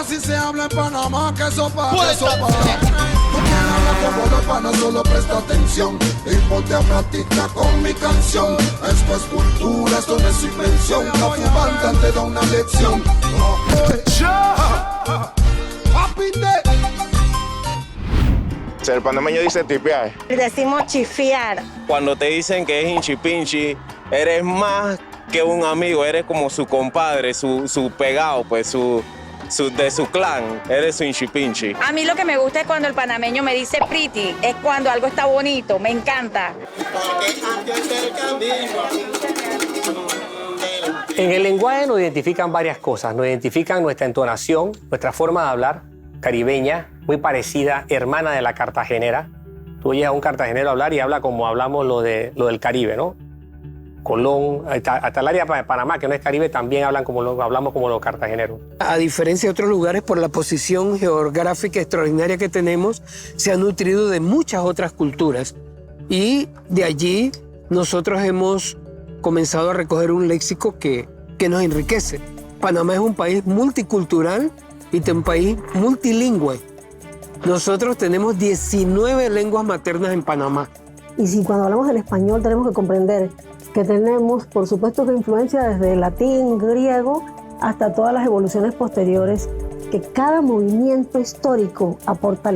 Así se habla en Panamá, que sopa, que sopa. Tú quieres hablar como de pana, solo presta atención y ponte a practicar con mi canción. Esto es cultura, esto no es invención. La fumanta te da una lección. El panameño dice tipear. Decimos chifiar. Cuando te dicen que es hinchi pinchi, eres más que un amigo, eres como su compadre, su pegado, pues de su clan, eres su hinchi pinchi. A mí lo que me gusta es cuando el panameño me dice pretty, es cuando algo está bonito, me encanta. En el lenguaje nos identifican varias cosas. Nos identifican nuestra entonación, nuestra forma de hablar, caribeña, muy parecida, hermana de la cartagenera. Tú oyes a un cartagenero hablar y habla como hablamos lo del Caribe, ¿no? Colón, hasta el área de Panamá, que no es Caribe, también hablamos como los cartageneros. A diferencia de otros lugares, por la posición geográfica extraordinaria que tenemos, se ha nutrido de muchas otras culturas. Y de allí nosotros hemos comenzado a recoger un léxico que nos enriquece. Panamá es un país multicultural y un país multilingüe. Nosotros tenemos 19 lenguas maternas en Panamá. Y si cuando hablamos del español tenemos que comprender que tenemos, por supuesto, que influencia desde el latín, griego, hasta todas las evoluciones posteriores, que cada movimiento histórico aporta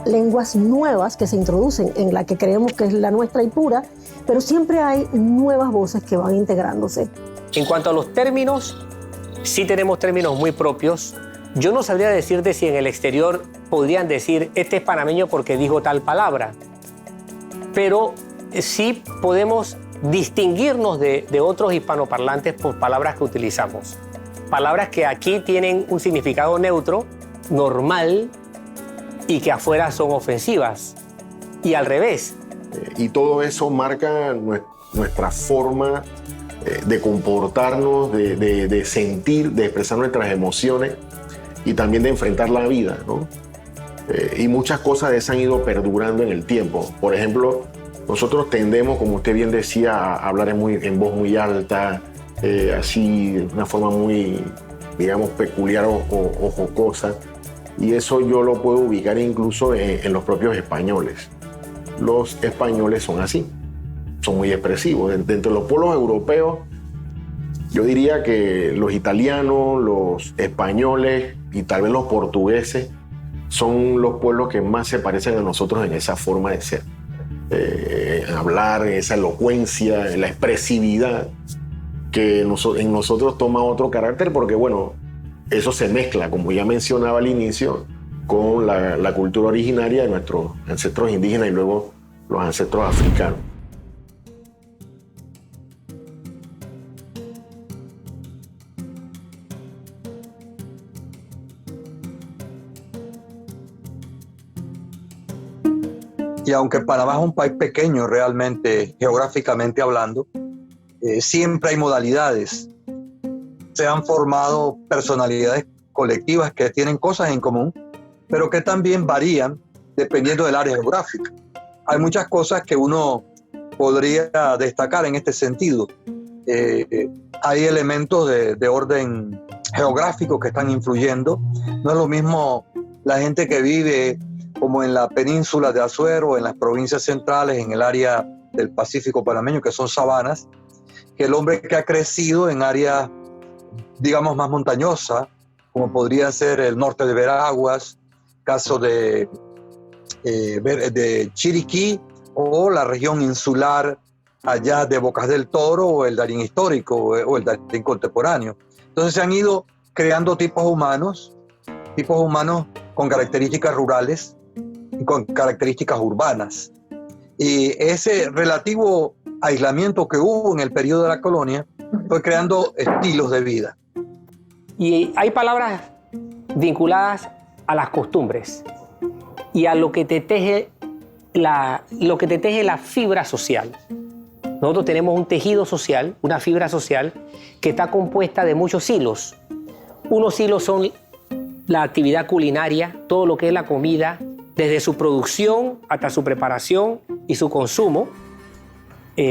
lenguas nuevas que se introducen en la que creemos que es la nuestra y pura, pero siempre hay nuevas voces que van integrándose. En cuanto a los términos, sí tenemos términos muy propios. Yo no sabría decirte si en el exterior podrían decir este es panameño porque dijo tal palabra, pero sí podemos distinguirnos de otros hispanoparlantes por palabras que utilizamos. Palabras que aquí tienen un significado neutro, normal, y que afuera son ofensivas. Y al revés. Y todo eso marca nuestra forma de comportarnos, de sentir, de expresar nuestras emociones y también de enfrentar la vida, ¿no? Y muchas cosas de esas han ido perdurando en el tiempo. Por ejemplo, nosotros tendemos, como usted bien decía, a hablar en voz muy alta, así de una forma muy, digamos, peculiar o jocosa. Y eso yo lo puedo ubicar incluso en los propios españoles. Los españoles son así, son muy expresivos. Dentro de los pueblos europeos, yo diría que los italianos, los españoles y tal vez los portugueses son los pueblos que más se parecen a nosotros en esa forma de ser. Hablar, esa elocuencia, la expresividad que en nosotros toma otro carácter porque, bueno, eso se mezcla, como ya mencionaba al inicio, con la cultura originaria de nuestros ancestros indígenas y luego los ancestros africanos. Y aunque Panamá es un país pequeño realmente, geográficamente hablando, siempre hay modalidades. Se han formado personalidades colectivas que tienen cosas en común, pero que también varían dependiendo del área geográfica. Hay muchas cosas que uno podría destacar en este sentido. Hay elementos de orden geográfico que están influyendo. No es lo mismo la gente que vive como en la península de Azuero, en las provincias centrales, en el área del Pacífico panameño, que son sabanas, que el hombre que ha crecido en áreas, digamos, más montañosas, como podría ser el norte de Veraguas, caso de Chiriquí, o la región insular allá de Bocas del Toro, o el Darién histórico, o el Darién contemporáneo. Entonces se han ido creando tipos humanos con características rurales y con características urbanas. Y ese relativo aislamiento que hubo en el periodo de la colonia fue creando estilos de vida. Y hay palabras vinculadas a las costumbres y a lo que te teje la fibra social. Nosotros tenemos un tejido social, una fibra social, que está compuesta de muchos hilos. Unos hilos son la actividad culinaria, todo lo que es la comida, desde su producción hasta su preparación y su consumo.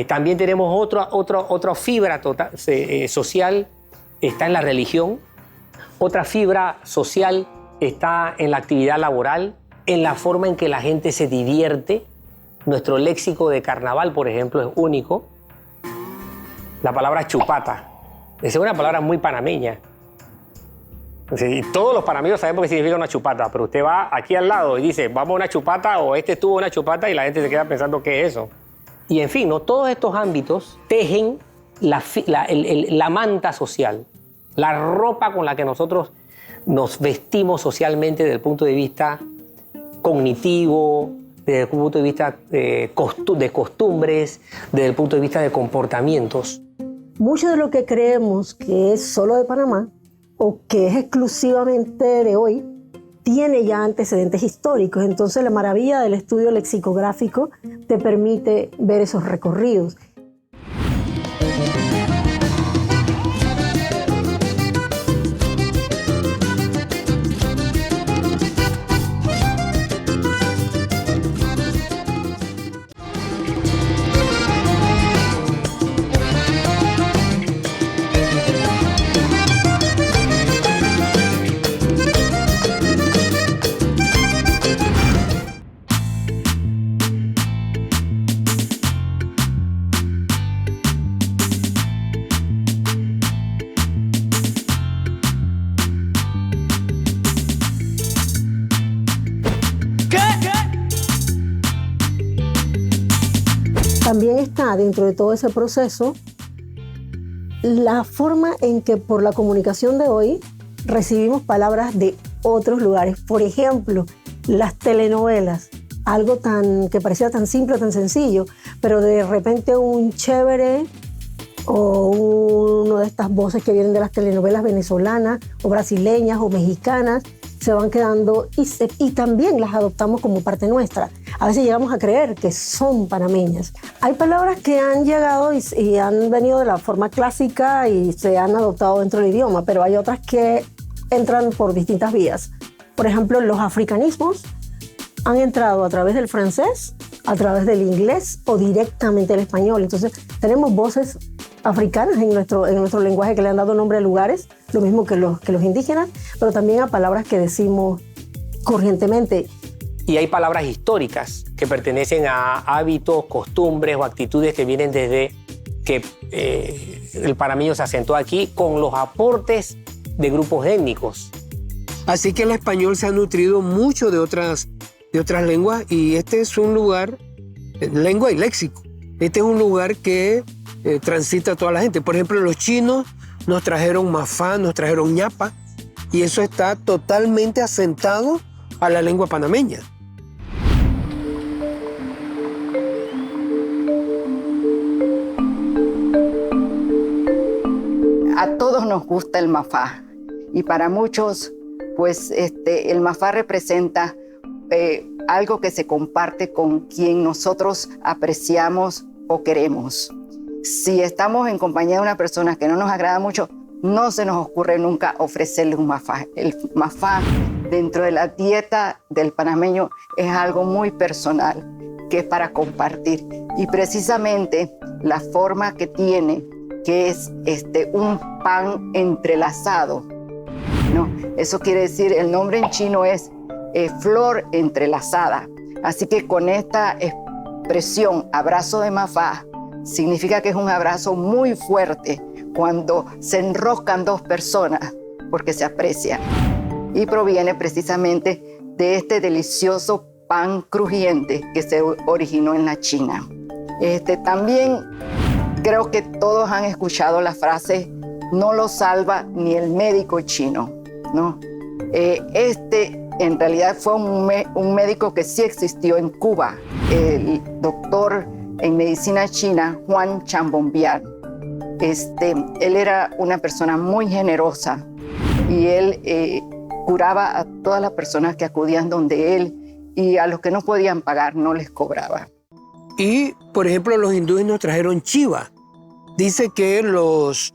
También tenemos otra fibra social, está en la religión. Otra fibra social está en la actividad laboral, en la forma en que la gente se divierte. Nuestro léxico de carnaval, por ejemplo, es único. La palabra chupata. Esa es una palabra muy panameña. Y todos los panameños sabemos qué significa una chupata, pero usted va aquí al lado y dice, vamos a una chupata o este tuvo una chupata y la gente se queda pensando qué es eso. Y en fin, ¿no? Todos estos ámbitos tejen la manta social, la ropa con la que nosotros nos vestimos socialmente desde el punto de vista cognitivo, desde el punto de vista de costumbres, desde el punto de vista de comportamientos. Mucho de lo que creemos que es solo de Panamá o que es exclusivamente de hoy, tiene ya antecedentes históricos. Entonces la maravilla del estudio lexicográfico te permite ver esos recorridos. También está dentro de todo ese proceso la forma en que por la comunicación de hoy recibimos palabras de otros lugares. Por ejemplo, las telenovelas, algo que parecía tan simple, tan sencillo, pero de repente un chévere o una de estas voces que vienen de las telenovelas venezolanas o brasileñas o mexicanas se van quedando y también las adoptamos como parte nuestra. A veces llegamos a creer que son panameñas. Hay palabras que han llegado y han venido de la forma clásica y se han adoptado dentro del idioma, pero hay otras que entran por distintas vías. Por ejemplo, los africanismos han entrado a través del francés, a través del inglés o directamente del español. Entonces, tenemos voces africanas en nuestro lenguaje que le han dado nombre a lugares, lo mismo que los indígenas, pero también a palabras que decimos corrientemente. Y hay palabras históricas que pertenecen a hábitos, costumbres o actitudes que vienen desde que el panameño se asentó aquí con los aportes de grupos étnicos. Así que el español se ha nutrido mucho de otras lenguas y este es un lugar, lengua y léxico, este es un lugar que transita toda la gente. Por ejemplo, los chinos nos trajeron mafá, nos trajeron ñapa y eso está totalmente asentado a la lengua panameña. A todos nos gusta el mafá y para muchos pues el mafá representa algo que se comparte con quien nosotros apreciamos o queremos. Si estamos en compañía de una persona que no nos agrada mucho, no se nos ocurre nunca ofrecerle un mafá. El mafá dentro de la dieta del panameño es algo muy personal, que es para compartir. Y precisamente la forma que tiene, que es un pan entrelazado, ¿no? Eso quiere decir, el nombre en chino es flor entrelazada. Así que con esta expresión, abrazo de mafá, significa que es un abrazo muy fuerte cuando se enroscan dos personas porque se aprecian. Y proviene precisamente de este delicioso pan crujiente que se originó en la China. También creo que todos han escuchado la frase no lo salva ni el médico chino, ¿no? En realidad fue un médico que sí existió en Cuba, el doctor en medicina china, Juan Chambombian. Él era una persona muy generosa y él curaba a todas las personas que acudían donde él y a los que no podían pagar no les cobraba. Y, por ejemplo, los hindúes nos trajeron chiva. Dice que los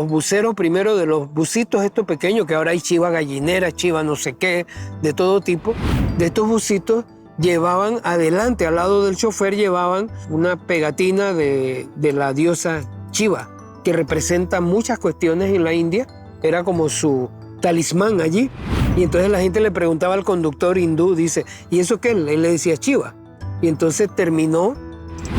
buceros primero de los bucitos estos pequeños, que ahora hay chiva gallinera, chiva no sé qué, de todo tipo, de estos bucitos llevaban adelante, al lado del chofer, llevaban una pegatina de la diosa Shiva, que representa muchas cuestiones en la India, era como su talismán allí. Y entonces la gente le preguntaba al conductor hindú, dice, ¿y eso qué? Él le decía chiva. Y entonces terminó,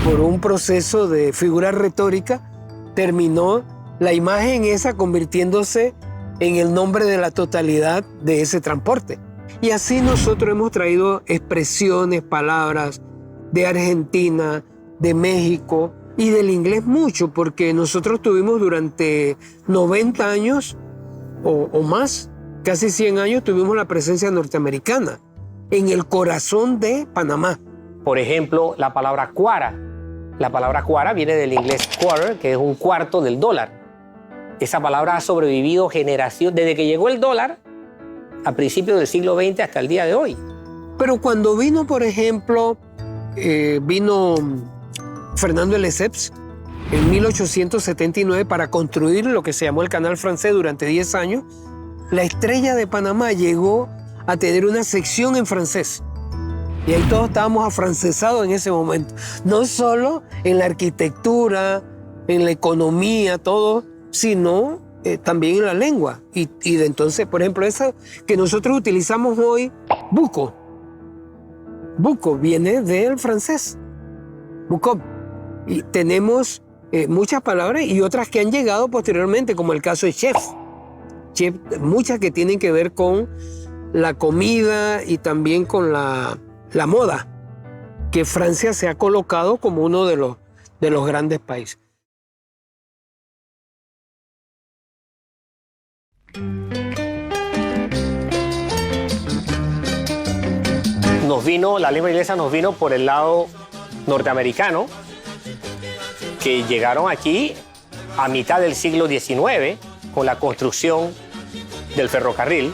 por un proceso de figura retórica, terminó la imagen esa convirtiéndose en el nombre de la totalidad de ese transporte. Y así nosotros hemos traído expresiones, palabras de Argentina, de México y del inglés mucho, porque nosotros tuvimos durante 90 años o más, casi 100 años, tuvimos la presencia norteamericana en el corazón de Panamá. Por ejemplo, la palabra cuara. La palabra cuara viene del inglés quarter, que es un cuarto del dólar. Esa palabra ha sobrevivido generación desde que llegó el dólar a principios del siglo XX hasta el día de hoy. Pero cuando vino, por ejemplo, vino Fernando de Lesseps en 1879 para construir lo que se llamó el Canal Francés durante 10 años, la Estrella de Panamá llegó a tener una sección en francés. Y ahí todos estábamos afrancesados en ese momento. No solo en la arquitectura, en la economía, todo, sino también en la lengua. Y de entonces, por ejemplo, esa que nosotros utilizamos hoy, buco. Buco viene del francés. Buco. Y tenemos muchas palabras y otras que han llegado posteriormente, como el caso de chef. Chef, muchas que tienen que ver con la comida y también con la moda, que Francia se ha colocado como uno de los grandes países. La lengua inglesa nos vino por el lado norteamericano, que llegaron aquí a mitad del siglo XIX con la construcción del ferrocarril,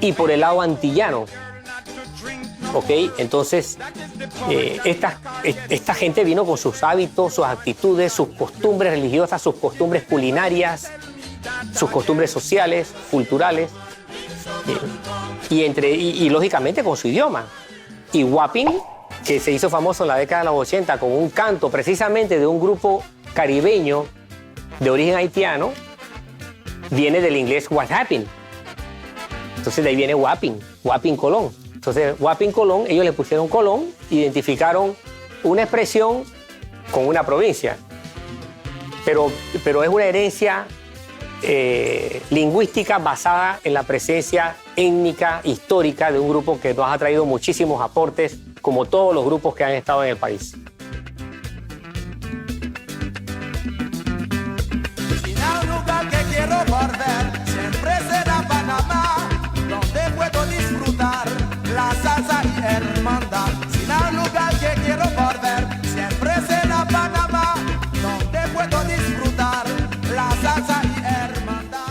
y por el lado antillano. ¿Ok? Entonces, esta gente vino con sus hábitos, sus actitudes, sus costumbres religiosas, sus costumbres culinarias, sus costumbres sociales, culturales, y lógicamente con su idioma. Y Wapping, que se hizo famoso en la década de los 80 con un canto precisamente de un grupo caribeño de origen haitiano, viene del inglés What Happened. Entonces de ahí viene Wapping, Wapping Colón. Entonces Wapping Colón, ellos le pusieron Colón, identificaron una expresión con una provincia. Pero es una herencia lingüística basada en la presencia étnica, histórica de un grupo que nos ha traído muchísimos aportes, como todos los grupos que han estado en el país. Si hay un lugar que quiero volver, siempre será Panamá, donde puedo disfrutar la salsa y hermandad. Si hay un lugar que quiero volver, siempre será Panamá, donde puedo disfrutar la salsa y hermandad.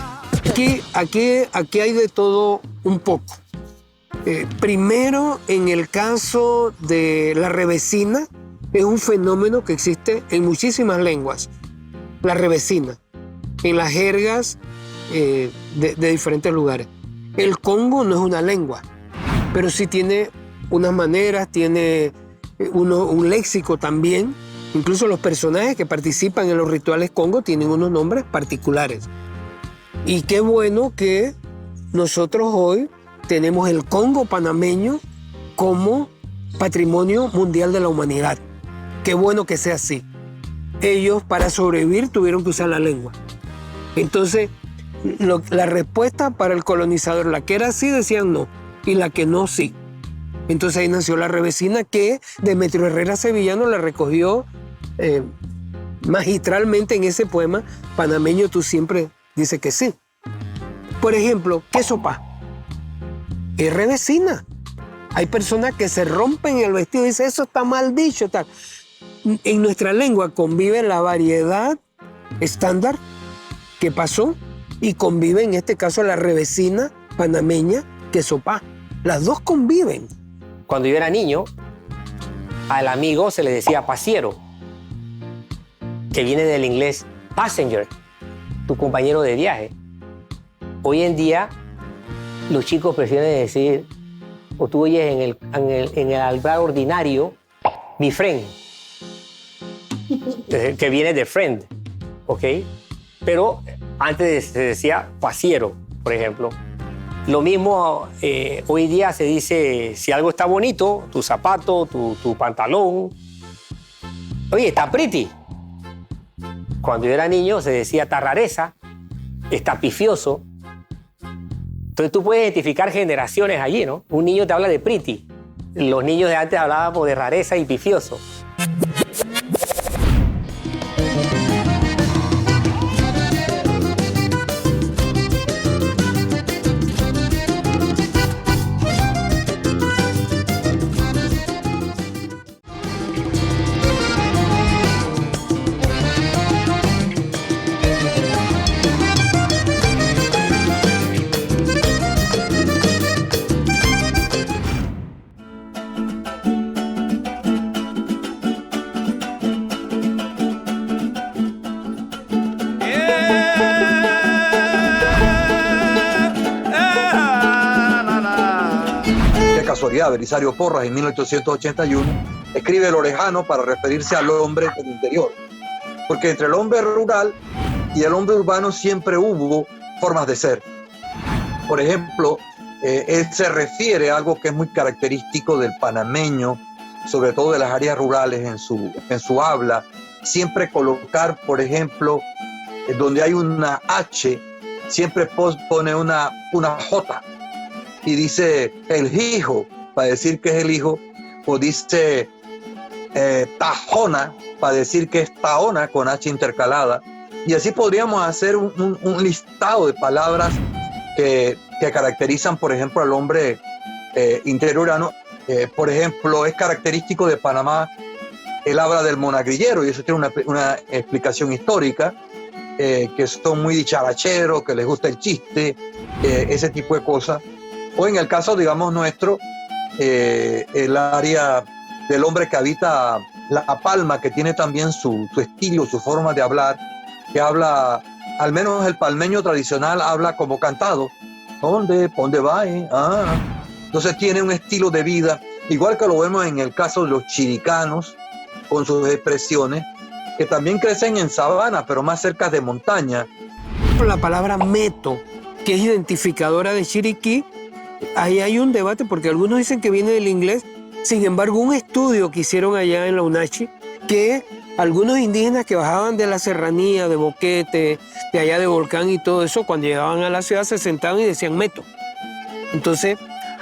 Aquí hay de todo un poco. Primero, en el caso de la revesina, es un fenómeno que existe en muchísimas lenguas. La revesina, en las jergas de diferentes lugares. El Congo no es una lengua, pero sí tiene unas maneras, tiene un léxico también. Incluso los personajes que participan en los rituales Congo tienen unos nombres particulares. Y qué bueno que nosotros hoy tenemos el Congo panameño como patrimonio mundial de la humanidad. Qué bueno que sea así. Ellos, para sobrevivir, tuvieron que usar la lengua. Entonces, la respuesta para el colonizador, la que era sí, decían no, y la que no, sí. Entonces ahí nació la revesina, que Demetrio Herrera Sevillano la recogió magistralmente en ese poema, Panameño tú siempre, dice que sí. Por ejemplo, ¿qué sopa? Es revesina. Hay personas que se rompen el vestido y dicen, eso está mal dicho, tal. En nuestra lengua convive la variedad estándar que pasó y convive en este caso la revesina panameña, que sopa. Las dos conviven. Cuando yo era niño, al amigo se le decía pasiero, que viene del inglés passenger, tu compañero de viaje. Hoy en día, los chicos prefieren decir, o tú oyes en el hablar ordinario, mi friend, que viene de friend, ¿ok? Pero Antes se decía pasiero, por ejemplo. Lo mismo hoy día se dice, si algo está bonito, tu zapato, tu pantalón. Oye, está pretty. Cuando yo era niño se decía está rareza, está pifioso. Entonces tú puedes identificar generaciones allí, ¿no? Un niño te habla de pretty. Los niños de antes hablábamos de rareza y pifioso. Belisario Porras en 1881 escribe El Orejano para referirse al hombre del interior, porque entre el hombre rural y el hombre urbano siempre hubo formas de ser. Por ejemplo, él se refiere a algo que es muy característico del panameño, sobre todo de las áreas rurales en su habla, siempre colocar, por ejemplo, donde hay una H, siempre pone una J y dice el hijo para decir que es el hijo, o dice tajona para decir que es taona con H intercalada, y así podríamos hacer un listado de palabras que caracterizan, por ejemplo, al hombre interiorano. Por ejemplo, es característico de Panamá el habla del monagrillero, y eso tiene una explicación histórica, que son muy dicharacheros, que les gusta el chiste, ese tipo de cosas. O en el caso, digamos, nuestro, el área del hombre que habita La Palma, que tiene también su estilo, su forma de hablar, que habla, al menos el palmeño tradicional habla como cantado. ¿Dónde va? Entonces tiene un estilo de vida, igual que lo vemos en el caso de los chiricanos, con sus expresiones, que también crecen en sabana, pero más cerca de montaña. La palabra meto, que es identificadora de Chiriquí, ahí hay un debate porque algunos dicen que viene del inglés. Sin embargo, un estudio que hicieron allá en la UNACHI, que algunos indígenas que bajaban de la serranía, de Boquete, de allá de Volcán y todo eso, cuando llegaban a la ciudad se sentaban y decían meto. Entonces,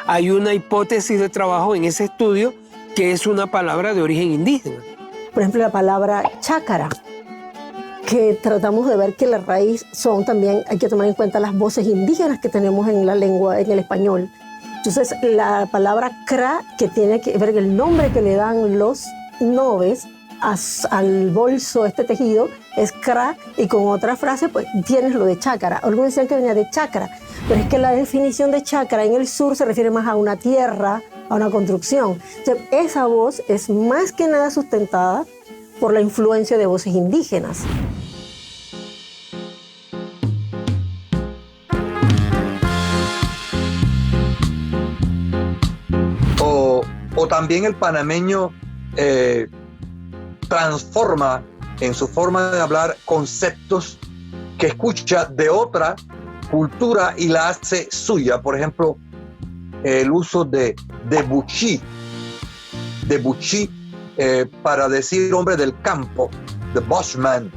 hay una hipótesis de trabajo en ese estudio que es una palabra de origen indígena. Por ejemplo, la palabra chácara, que tratamos de ver que la raíz son también, hay que tomar en cuenta las voces indígenas que tenemos en la lengua, en el español. Entonces, la palabra cra, que tiene que ver el nombre que le dan los noves al bolso, este tejido, es cra, y con otra frase, pues tienes lo de chácara. Algunos decían que venía de chácara, pero es que la definición de chácara en el sur se refiere más a una tierra, a una construcción. Entonces, esa voz es más que nada sustentada por la influencia de voces indígenas. O también el panameño transforma en su forma de hablar conceptos que escucha de otra cultura y la hace suya. Por ejemplo, el uso de buchí, para decir hombre del campo, the bushman,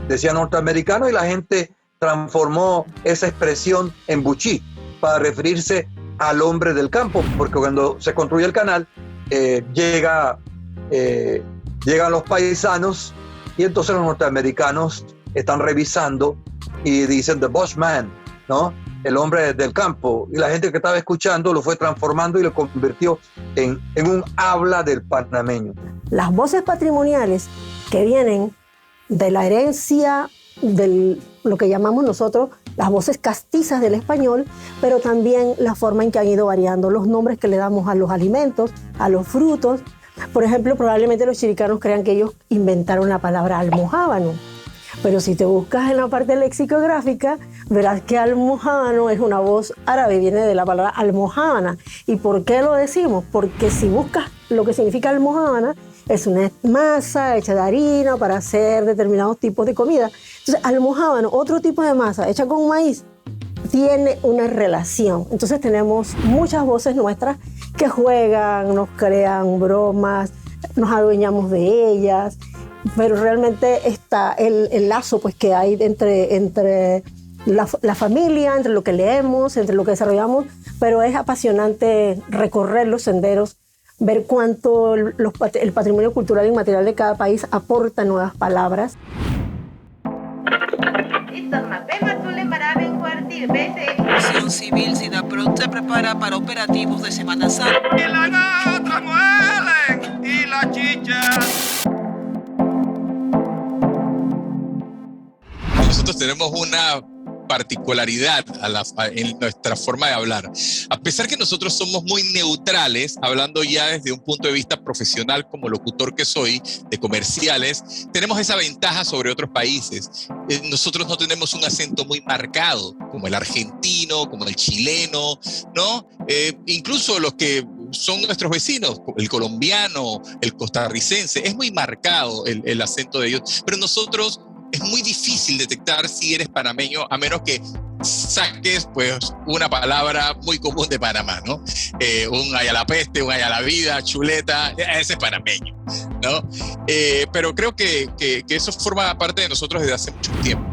decía norteamericano, y la gente transformó esa expresión en buchí para referirse al hombre del campo, porque cuando se construye el canal llegan los paisanos y entonces los norteamericanos están revisando y dicen the bushman, ¿no? El hombre del campo, y la gente que estaba escuchando lo fue transformando y lo convirtió en un habla del panameño. Las voces patrimoniales que vienen de la herencia de lo que llamamos nosotros las voces castizas del español, pero también la forma en que han ido variando los nombres que le damos a los alimentos, a los frutos. Por ejemplo, probablemente los chiricanos crean que ellos inventaron la palabra almojábano, pero si te buscas en la parte lexicográfica, verás que almojábano es una voz árabe, viene de la palabra almojábana. ¿Y por qué lo decimos? Porque si buscas lo que significa almojábana, es una masa hecha de harina para hacer determinados tipos de comida. Entonces, almojábano, otro tipo de masa hecha con maíz, tiene una relación. Entonces tenemos muchas voces nuestras que juegan, nos crean bromas, nos adueñamos de ellas, pero realmente está el lazo pues, que hay entre la familia, entre lo que leemos, entre lo que desarrollamos, pero es apasionante recorrer los senderos, ver cuánto el patrimonio cultural y material de cada país aporta nuevas palabras. Protección Civil SIDAPROD se prepara para operativos de Semana Santa. Y las otras muelen y las chichas. Nosotros tenemos una particularidad en nuestra forma de hablar. A pesar que nosotros somos muy neutrales, hablando ya desde un punto de vista profesional como locutor que soy, de comerciales, tenemos esa ventaja sobre otros países. Nosotros no tenemos un acento muy marcado, como el argentino, como el chileno, ¿no? Incluso los que son nuestros vecinos, el colombiano, el costarricense, es muy marcado el acento de ellos, pero nosotros es muy difícil detectar si eres panameño, a menos que saques pues una palabra muy común de Panamá, ¿no? Un ay a la peste, un ay a la vida, chuleta, ese es panameño, ¿no? Pero creo que eso forma parte de nosotros desde hace mucho tiempo.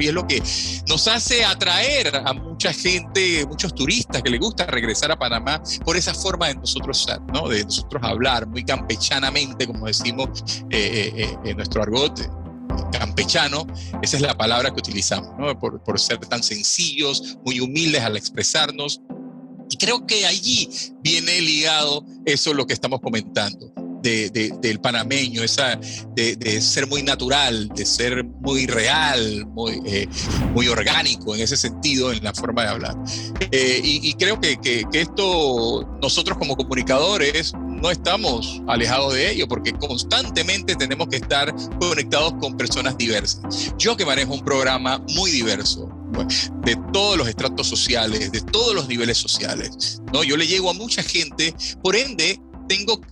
Y es lo que nos hace atraer a mucha gente, muchos turistas que les gusta regresar a Panamá por esa forma de nosotros ser, ¿no? De nosotros hablar muy campechanamente, como decimos en nuestro argot campechano. Esa es la palabra que utilizamos, ¿no? Por ser tan sencillos, muy humildes al expresarnos. Y creo que allí viene ligado eso lo que estamos comentando. Del panameño, de ser muy natural, de ser muy real, muy orgánico en ese sentido, en la forma de hablar. Y creo que esto, nosotros como comunicadores, no estamos alejados de ello, porque constantemente tenemos que estar conectados con personas diversas. Yo que manejo un programa muy diverso, de todos los estratos sociales, de todos los niveles sociales, ¿no? Yo le llego a mucha gente, por ende,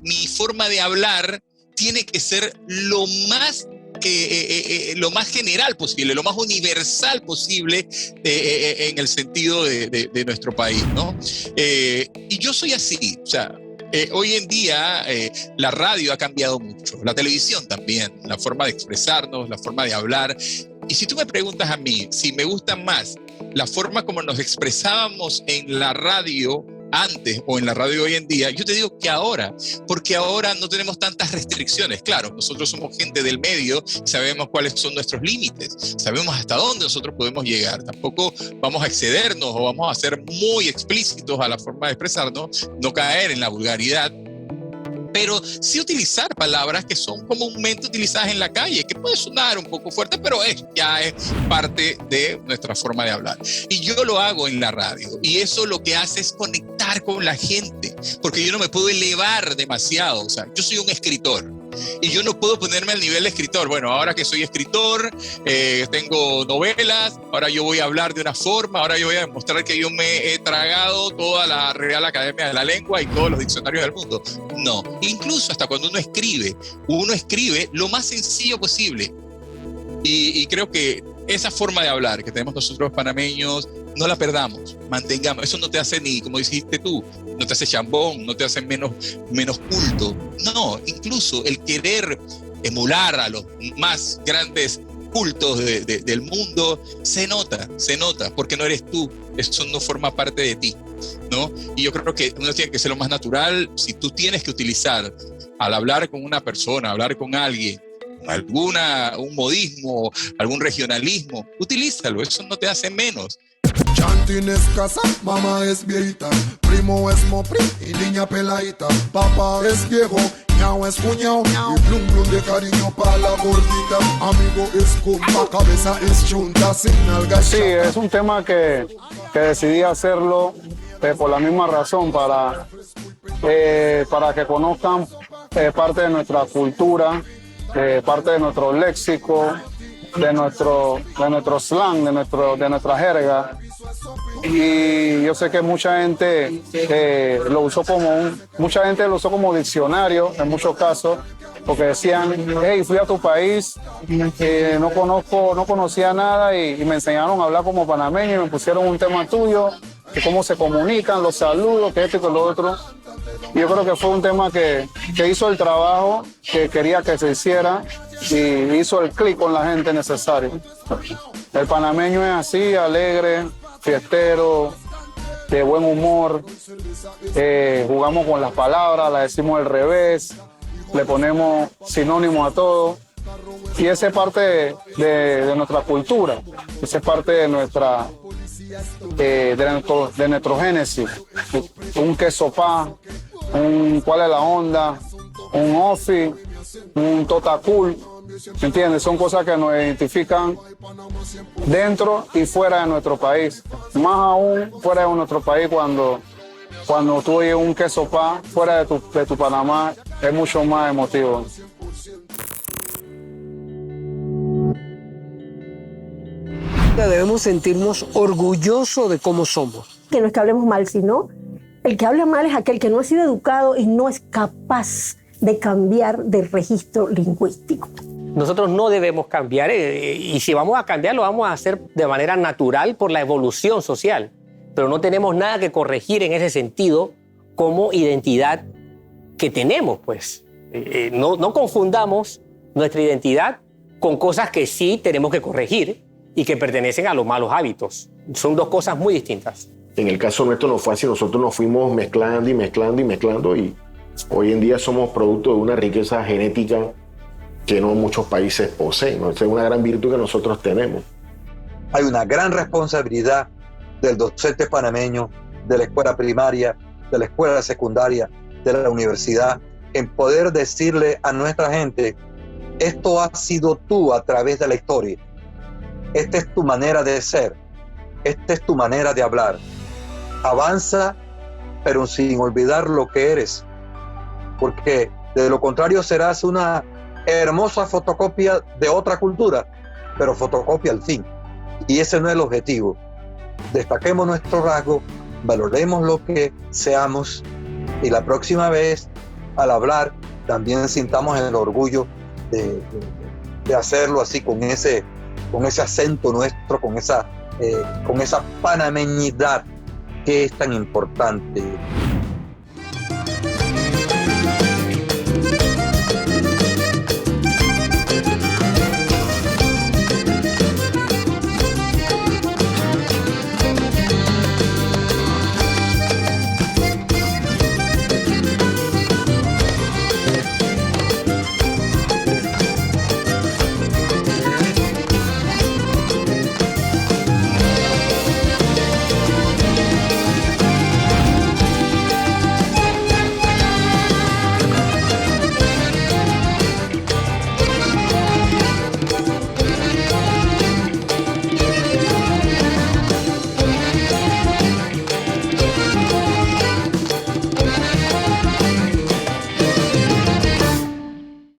mi forma de hablar tiene que ser lo más general posible, lo más universal posible en el sentido de nuestro país, ¿no? Y yo soy así, o sea, hoy en día la radio ha cambiado mucho, la televisión también, la forma de expresarnos, la forma de hablar. Y si tú me preguntas a mí si me gusta más la forma como nos expresábamos en la radio antes o en la radio hoy en día, yo te digo que ahora, porque ahora no tenemos tantas restricciones. Claro, nosotros somos gente del medio, sabemos cuáles son nuestros límites, sabemos hasta dónde nosotros podemos llegar. Tampoco vamos a excedernos o vamos a ser muy explícitos a la forma de expresarnos, no caer en la vulgaridad, pero sí utilizar palabras que son comúnmente utilizadas en la calle, que puede sonar un poco fuerte, pero ya es parte de nuestra forma de hablar. Y yo lo hago en la radio, y eso lo que hace es conectar con la gente, porque yo no me puedo elevar demasiado. O sea, yo soy un escritor, y yo no puedo ponerme al nivel de escritor. Bueno, ahora que soy escritor, tengo novelas, ahora yo voy a hablar de una forma, ahora yo voy a demostrar que yo me he tragado toda la Real Academia de la Lengua y todos los diccionarios del mundo. No, incluso hasta cuando uno escribe lo más sencillo posible. Y creo que esa forma de hablar que tenemos nosotros panameños, no la perdamos, mantengamos. Eso no te hace ni, como dijiste tú, no te hace chambón, no te hace menos culto. No, incluso el querer emular a los más grandes cultos del mundo, se nota, porque no eres tú, eso no forma parte de ti, ¿no? Y yo creo que uno tiene que ser lo más natural. Si tú tienes que utilizar, al hablar con una persona, hablar con alguien, un modismo, algún regionalismo, utilízalo, eso no te hace menos. Chantín es casa, mamá es viejita, primo es mopri y niña peladita, papá es viejo, ñao es cuñao, y plum plum de cariño para la gordita, amigo es compa, cabeza es chunta, sin nalgas. Sí, es un tema que decidí hacerlo por la misma razón, para que conozcan parte de nuestra cultura, parte de nuestro léxico, de nuestro slang, de nuestra jerga. Y yo sé que mucha gente lo usó como diccionario en muchos casos, porque decían, hey, fui a tu país, no conocía nada y me enseñaron a hablar como panameño y me pusieron un tema tuyo, de cómo se comunican, los saludos, que esto y que lo otro. Y yo creo que fue un tema que hizo el trabajo que quería que se hiciera y hizo el clic con la gente necesario. El panameño es así, alegre, fiestero, de buen humor, jugamos con las palabras, las decimos al revés, le ponemos sinónimos a todo. Y esa es parte de nuestra cultura, esa es parte de nuestro génesis. Un queso pa, un cuál es la onda, un ofi, un totacul, ¿me entiendes? Son cosas que nos identifican dentro y fuera de nuestro país. Más aún fuera de nuestro país, cuando tú oyes un queso pa fuera de tu Panamá, es mucho más emotivo. Debemos sentirnos orgullosos de cómo somos. Que no es que hablemos mal, sino el que habla mal es aquel que no ha sido educado y no es capaz de cambiar de registro lingüístico. Nosotros no debemos cambiar y si vamos a cambiar lo vamos a hacer de manera natural por la evolución social, pero no tenemos nada que corregir en ese sentido como identidad que tenemos, pues. No confundamos nuestra identidad con cosas que sí tenemos que corregir y que pertenecen a los malos hábitos. Son dos cosas muy distintas. En el caso nuestro no fue así, nosotros nos fuimos mezclando y hoy en día somos producto de una riqueza genética que no muchos países poseen, ¿no? Esa es una gran virtud que nosotros tenemos. Hay una gran responsabilidad del docente panameño, de la escuela primaria, de la escuela secundaria, de la universidad, en poder decirle a nuestra gente, esto has sido tú a través de la historia. Esta es tu manera de ser, esta es tu manera de hablar. Avanza, pero sin olvidar lo que eres, porque de lo contrario serás una hermosa fotocopia de otra cultura, pero fotocopia al fin. Y ese no es el objetivo. Destaquemos nuestro rasgo, valoremos lo que seamos y la próxima vez, al hablar, también sintamos el orgullo de hacerlo así, con ese acento nuestro, con esa panameñidad que es tan importante.